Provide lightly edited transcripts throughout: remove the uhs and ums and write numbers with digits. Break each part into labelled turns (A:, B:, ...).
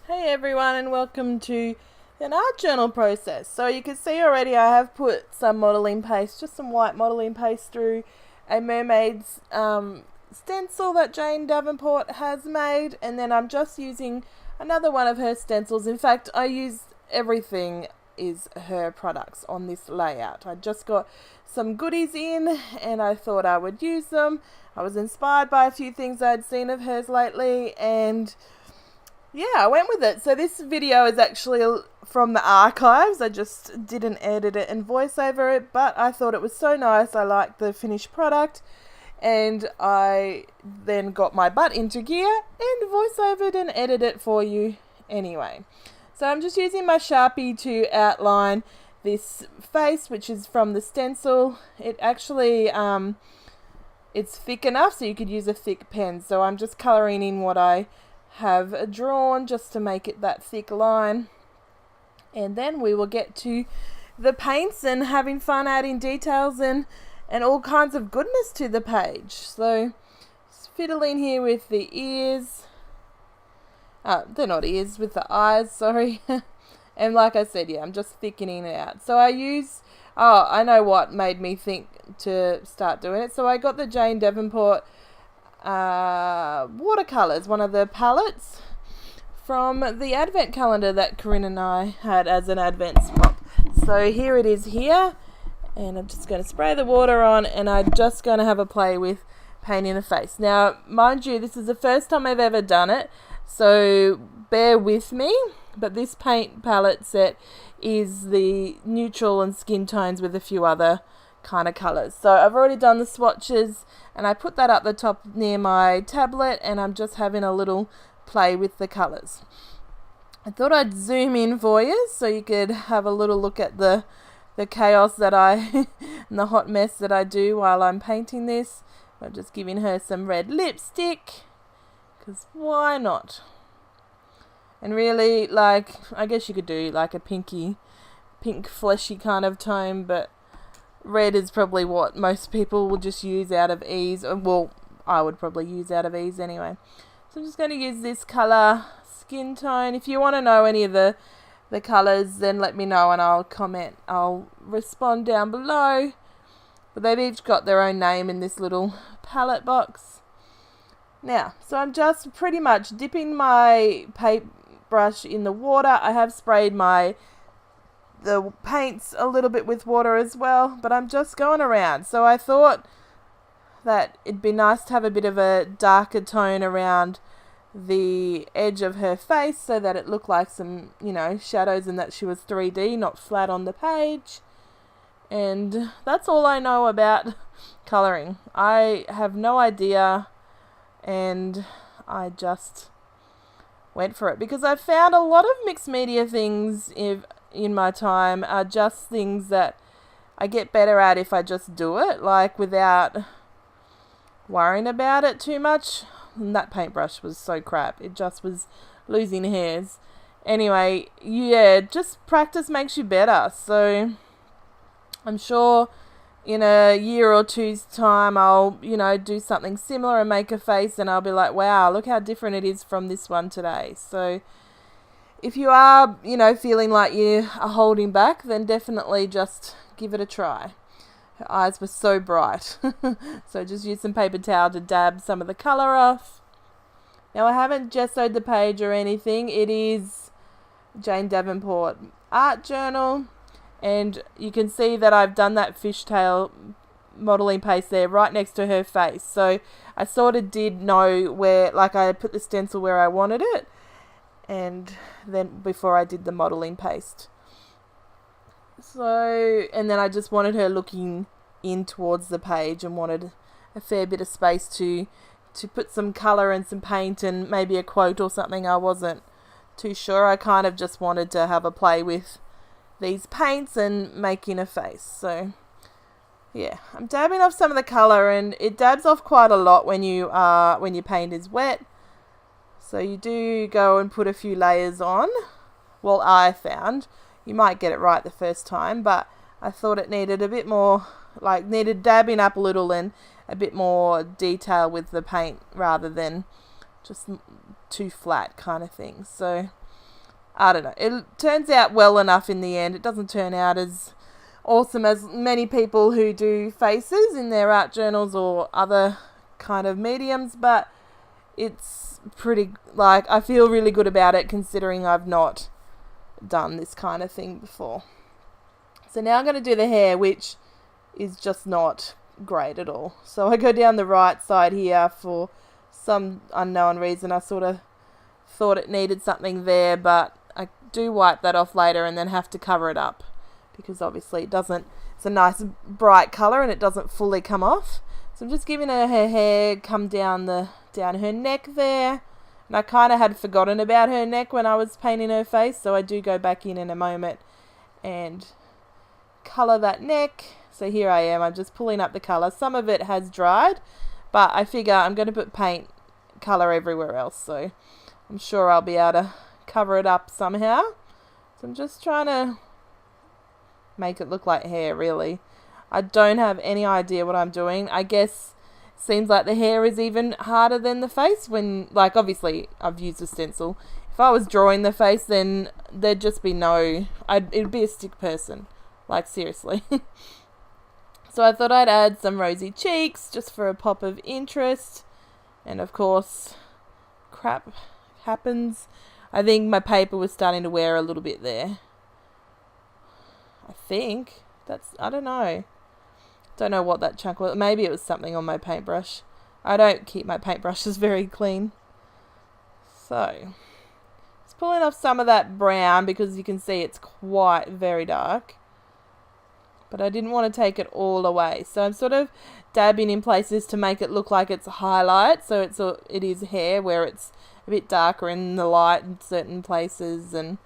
A: Hey everyone, and welcome to an art journal process. So you can see already I have put some modelling paste, just some white modelling paste, through a mermaid's stencil that Jane Davenport has made, and then I'm just using another one of her stencils. In fact, I use everything is her products on this layout. I just got some goodies in and I thought I would use them. I was inspired by a few things I'd seen of hers lately, and yeah, I went with it. So this video is actually from the archives. I just didn't edit it and voice over it, but I thought it was so nice. I liked the finished product, and I then got my butt into gear and voice overed and edited it for you anyway. So I'm just using my Sharpie to outline this face, which is from the stencil. It actually it's thick enough so you could use a thick pen. So I'm just colouring in what I have drawn just to make it that thick line, and then we will get to the paints and having fun adding details and all kinds of goodness to the page. So just fiddling here with the ears. They're not ears, with the eyes, sorry. And like I said, yeah, I'm just thickening it out. So I use, I know what made me think to start doing it. So I got the Jane Davenport watercolors, one of the palettes from the advent calendar that Corinne and I had as an advent swap. So here it is here, and I'm just going to spray the water on, and I'm just going to have a play with painting the face. Now, mind you, this is the first time I've ever done it, so bear with me, but this paint palette set is the neutral and skin tones with a few other kind of colours. So I've already done the swatches, and I put that up the top near my tablet, and I'm just having a little play with the colours. I thought I'd zoom in for you so you could have a little look at the chaos that and the hot mess that I do while I'm painting this. I'm just giving her some red lipstick, because why not? And really, like, I guess you could do like a pink fleshy kind of tone, but red is probably what most people will just use out of ease. Well, I would probably use out of ease anyway. So I'm just going to use this colour, skin tone. If you want to know any of the colours, then let me know and I'll comment. I'll respond down below. But they've each got their own name in this little palette box. Now, so I'm just pretty much dipping my paintbrush in the water. I have sprayed the paints a little bit with water as well, but I'm just going around. So I thought that it'd be nice to have a bit of a darker tone around the edge of her face so that it looked like some, shadows, and that she was 3D, not flat on the page. And that's all I know about colouring. I have no idea, and I just went for it because I've found a lot of mixed media things in my time are just things that I get better at if I just do it, like without worrying about it too much. And that paintbrush was so crap. It just was losing hairs. Anyway, yeah, just practice makes you better. So I'm sure in a year or two's time I'll, do something similar and make a face, and I'll be like, wow, look how different it is from this one today. So if you are, feeling like you are holding back, then definitely just give it a try. Her eyes were so bright. So just use some paper towel to dab some of the colour off. Now, I haven't gessoed the page or anything. It is Jane Davenport art journal. And you can see that I've done that fishtail modelling paste there right next to her face. So I sort of did know where, like, I put the stencil where I wanted it, and then before I did the modelling paste. So, and then I just wanted her looking in towards the page and wanted a fair bit of space to put some colour and some paint and maybe a quote or something. I wasn't too sure. I kind of just wanted to have a play with these paints and making a face. So yeah, I'm dabbing off some of the colour, and it dabs off quite a lot when your paint is wet. So you do go and put a few layers on. Well, I found you might get it right the first time, but I thought it needed a bit more, needed dabbing up a little and a bit more detail with the paint rather than just too flat kind of thing. So I don't know. It turns out well enough in the end. It doesn't turn out as awesome as many people who do faces in their art journals or other kind of mediums, but it's pretty, like, I feel really good about it considering I've not done this kind of thing before. So now I'm going to do the hair, which is just not great at all. So I go down the right side here for some unknown reason. I sort of thought it needed something there, but I do wipe that off later and then have to cover it up because obviously it doesn't, it's a nice bright colour and it doesn't fully come off. So I'm just giving her hair come down her neck there. And I kind of had forgotten about her neck when I was painting her face, so I do go back in a moment and colour that neck. So here I am, I'm just pulling up the colour. Some of it has dried, but I figure I'm going to put paint colour everywhere else, so I'm sure I'll be able to cover it up somehow. So I'm just trying to make it look like hair, really. I don't have any idea what I'm doing. I guess it seems like the hair is even harder than the face when, like, obviously I've used a stencil. If I was drawing the face, then there'd just be it'd be a stick person. Like, seriously. So I thought I'd add some rosy cheeks just for a pop of interest. And of course, crap happens. I think my paper was starting to wear a little bit there. I think. I don't know. Don't know what that chunk was. Maybe it was something on my paintbrush. I don't keep my paintbrushes very clean. So, just pulling off some of that brown because you can see it's quite very dark. But I didn't want to take it all away. So I'm sort of dabbing in places to make it look like it's a highlight. So it is hair where it's a bit darker in the light in certain places and,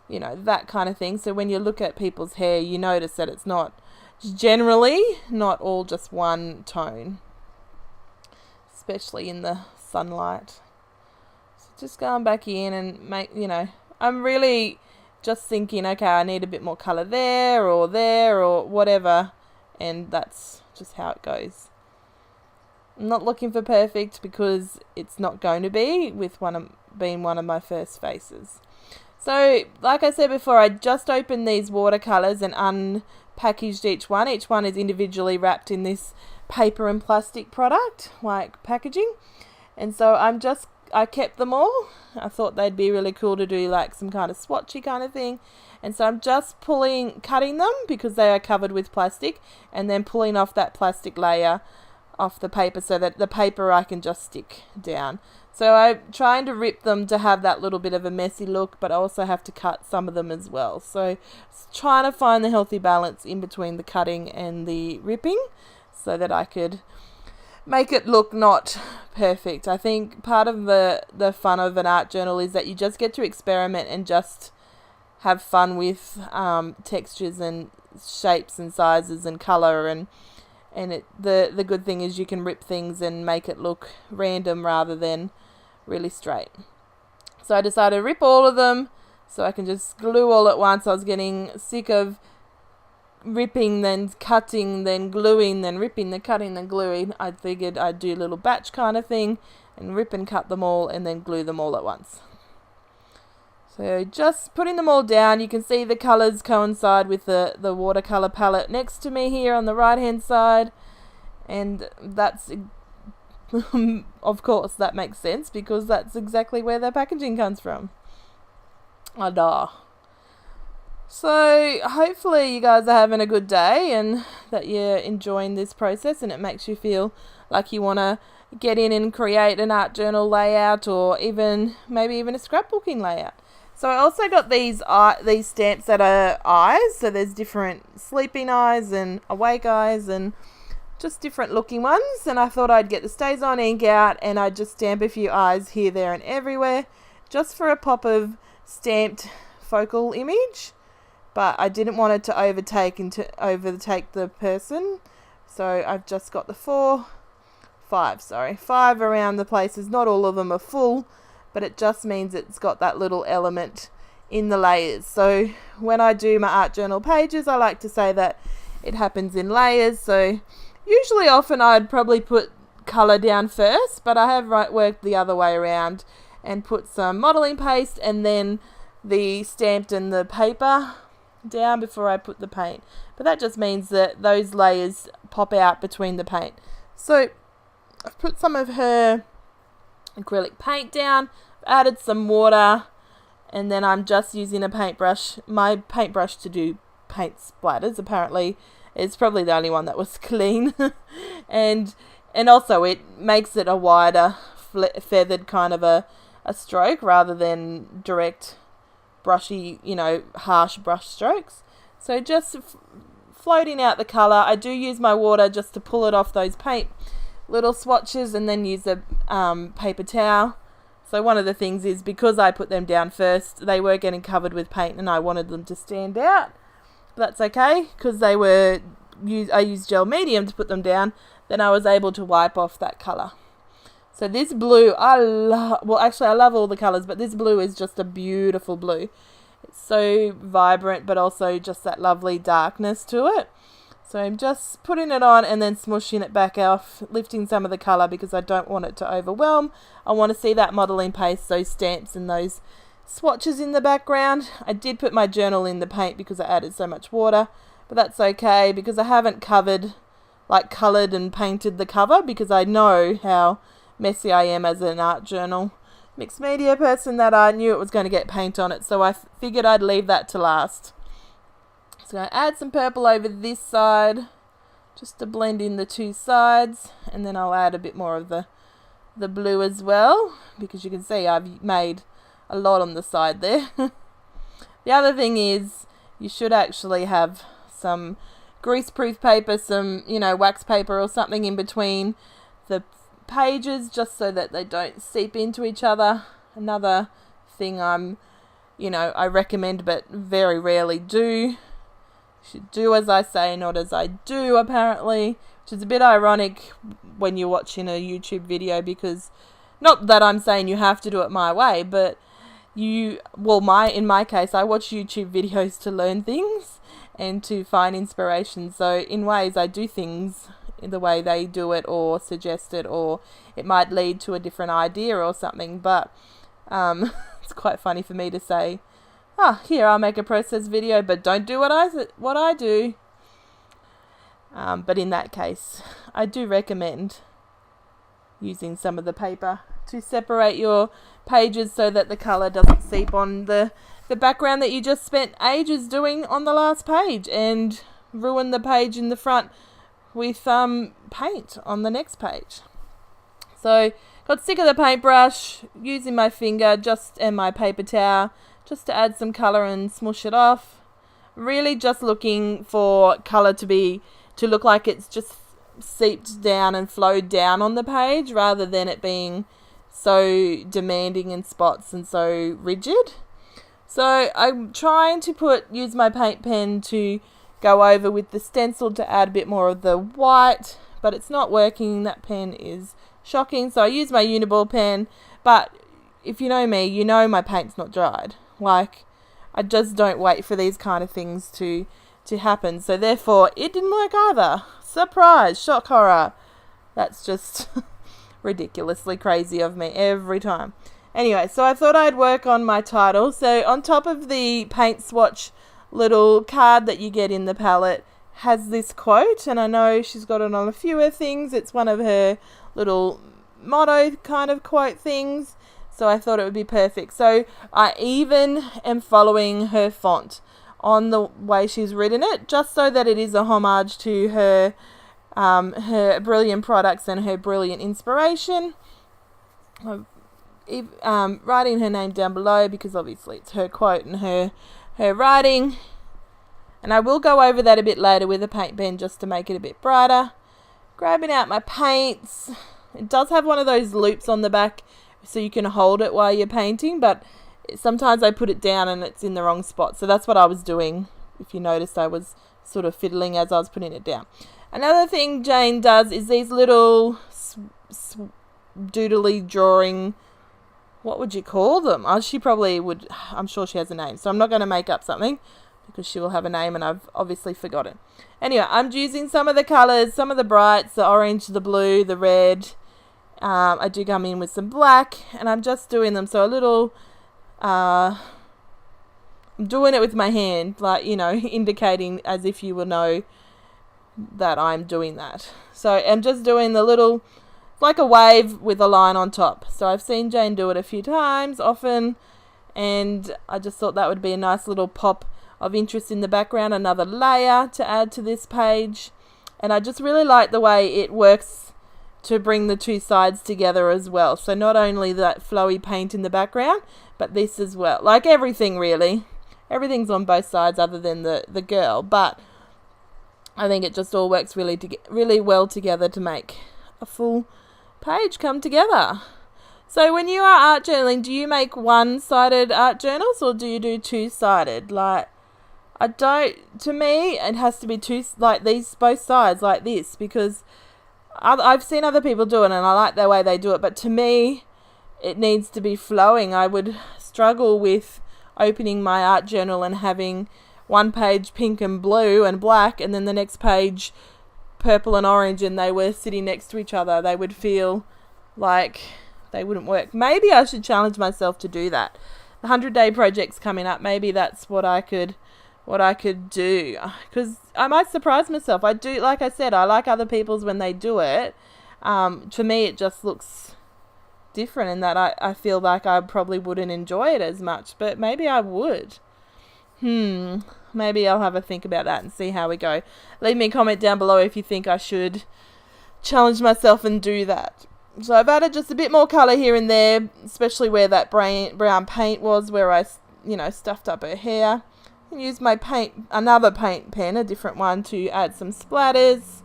A: you know, that kind of thing. So when you look at people's hair, you notice that it's generally not all just one tone, especially in the sunlight. So just going back in and I'm really just thinking, okay, I need a bit more colour there or whatever, and that's just how it goes. I'm not looking for perfect because it's not going to be with being one of my first faces. So, like I said before, I just opened these watercolours and unpackaged each one. Each one is individually wrapped in this paper and plastic product, like packaging. And so I kept them all. I thought they'd be really cool to do like some kind of swatchy kind of thing. And so I'm just cutting them because they are covered with plastic, and then pulling off that plastic layer off the paper so that the paper I can just stick down. So I'm trying to rip them to have that little bit of a messy look, but I also have to cut some of them as well. So trying to find the healthy balance in between the cutting and the ripping so that I could make it look not perfect. I think part of the fun of an art journal is that you just get to experiment and just have fun with textures and shapes and sizes and colour, and the good thing is you can rip things and make it look random rather than really straight. So I decided to rip all of them so I can just glue all at once. I was getting sick of ripping, then cutting, then gluing, then ripping, then cutting, then gluing. I figured I'd do a little batch kind of thing and rip and cut them all and then glue them all at once. So just putting them all down, you can see the colours coincide with the watercolour palette next to me here on the right hand side, and that's of course that makes sense because that's exactly where the packaging comes from. So hopefully you guys are having a good day and that you're enjoying this process and it makes you feel like you want to get in and create an art journal layout or maybe even a scrapbooking layout. So I also got these stamps that are eyes. So there's different sleeping eyes and awake eyes and just different looking ones. And I thought I'd get the StazOn ink out and I'd just stamp a few eyes here, there and everywhere just for a pop of stamped focal image. But I didn't want it to overtake the person. So I've just got the five around the places. Not all of them are full, but it just means it's got that little element in the layers. So when I do my art journal pages, I like to say that it happens in layers. So often I'd probably put colour down first, but I have worked the other way around and put some modelling paste and then the stamped and the paper down before I put the paint. But that just means that those layers pop out between the paint. So I've put some of her acrylic paint down, added some water, and then I'm just using a paintbrush. My paintbrush to do paint splatters, apparently, is probably the only one that was clean. and also it makes it a wider feathered kind of a stroke rather than direct brushy, harsh brush strokes. So just floating out the colour. I do use my water just to pull it off those paint little swatches, and then use a paper towel. So one of the things is, because I put them down first, they were getting covered with paint and I wanted them to stand out. But that's okay, because I used gel medium to put them down. Then I was able to wipe off that colour. So this blue, I love all the colours, but this blue is just a beautiful blue. It's so vibrant, but also just that lovely darkness to it. So I'm just putting it on and then smushing it back off, lifting some of the colour because I don't want it to overwhelm. I want to see that modelling paste, those stamps and those swatches in the background. I did put my journal in the paint because I added so much water, but that's okay because I haven't coloured and painted the cover, because I know how messy I am as an art journal mixed media person, that I knew it was going to get paint on it, so I figured I'd leave that to last. So I add some purple over this side just to blend in the two sides, and then I'll add a bit more of the blue as well, because you can see I've made a lot on the side there. The other thing is, you should actually have some greaseproof paper, some wax paper or something in between the pages, just so that they don't seep into each other. Another thing I recommend but very rarely do. You should do as I say, not as I do, apparently, which is a bit ironic when you're watching a YouTube video, because not that I'm saying you have to do it my way, but in my case, I watch YouTube videos to learn things and to find inspiration. So in ways, I do things in the way they do it, or suggest it, or it might lead to a different idea or something. But it's quite funny for me to say, here, I'll make a process video, but don't do what I do. But in that case, I do recommend using some of the paper to separate your pages so that the colour doesn't seep on the background that you just spent ages doing on the last page and ruin the page in the front with paint on the next page. So got sick of the paintbrush, using my finger and my paper towel just to add some colour and smush it off. Really just looking for colour to look like it's just seeped down and flowed down on the page, rather than it being so demanding in spots and so rigid. So I'm trying to use my paint pen to go over with the stencil to add a bit more of the white, but it's not working. That pen is shocking. So I use my Uniball pen, but if you know me, you know my paint's not dried. I just don't wait for these kind of things to happen. So therefore, it didn't work either. Surprise, shock, horror. That's just ridiculously crazy of me every time. Anyway, so I thought I'd work on my title. So on top of the paint swatch little card that you get in the palette has this quote, and I know she's got it on a few of things. It's one of her little motto kind of quote things. So I thought it would be perfect. So I even am following her font on the way she's written it, just so that it is a homage to her brilliant products and her brilliant inspiration. Writing her name down below, because obviously it's her quote and her writing. And I will go over that a bit later with a paint pen just to make it a bit brighter. Grabbing out my paints. It does have one of those loops on the back, so you can hold it while you're painting, but sometimes I put it down and it's in the wrong spot. So that's what I was doing. If you noticed, I was sort of fiddling as I was putting it down. Another thing Jane does is these little doodly drawing, what would you call them? She probably would, I'm sure she has a name, so I'm not going to make up something because she will have a name and I've obviously forgotten. Anyway, I'm using some of the colours, some of the brights, the orange, the blue, the red. I do come in with some black, and I'm just doing them so a little I'm doing it with my hand, like, you know, indicating as if you will know that I'm doing that. So I'm just doing the little, like a wave with a line on top. So I've seen Jane do it a few times, often, and I just thought that would be a nice little pop of interest in the background, another layer to add to this page. And I just really like the way it works to bring the two sides together as well. So not only that flowy paint in the background, but this as well. Like everything really. Everything's on both sides other than the girl. But I think it just all works really well together to make a full page come together. So when you are art journaling, do you make one-sided art journals or do you do two-sided? Like, to me, it has to be two, like these, both sides, like this, because I've seen other people do it and I like the way they do it, but to me, it needs to be flowing. I would struggle with opening my art journal and having one page pink and blue and black and then the next page purple and orange and they were sitting next to each other. They would feel like they wouldn't work. Maybe I should challenge myself to do that. The 100-day project's coming up. Maybe that's what I could do, because I might surprise myself. I do, like I said, I like other people's when they do it. To me, it just looks different in that I feel like I probably wouldn't enjoy it as much, but maybe I would. Maybe I'll have a think about that and see how we go. Leave me a comment down below if you think I should challenge myself and do that. So I've added just a bit more colour here and there, especially where that brown paint was, where I, stuffed up her hair. And use my another paint pen, a different one, to add some splatters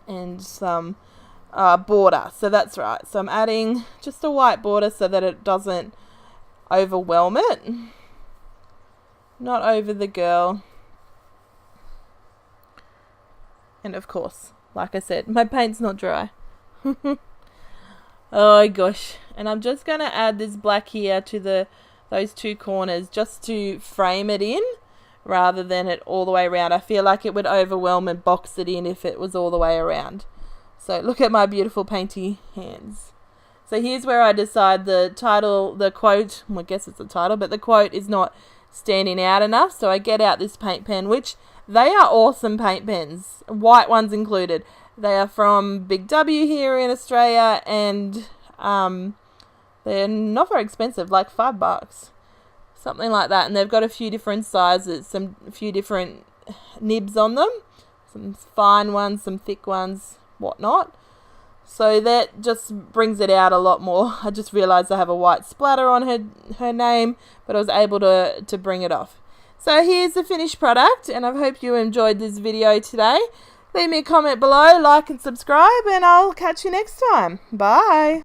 A: and some border. So that's right. So I'm adding just a white border so that it doesn't overwhelm it. Not over the girl. And of course, like I said, my paint's not dry. Oh gosh. And I'm just going to add this black here to those two corners just to frame it in rather than it all the way around. I feel like it would overwhelm and box it in if it was all the way around. So look at my beautiful painty hands. So here's where I decide the title, the quote, well, I guess it's a title, but the quote is not standing out enough. So I get out this paint pen, which they are awesome paint pens, white ones included. They are from Big W here in Australia, and they're not very expensive, like $5, something like that. And they've got a few different sizes, a few different nibs on them, some fine ones, some thick ones, whatnot. So that just brings it out a lot more. I just realised I have a white splatter on her name, but I was able to bring it off. So here's the finished product, and I hope you enjoyed this video today. Leave me a comment below, like and subscribe, and I'll catch you next time. Bye.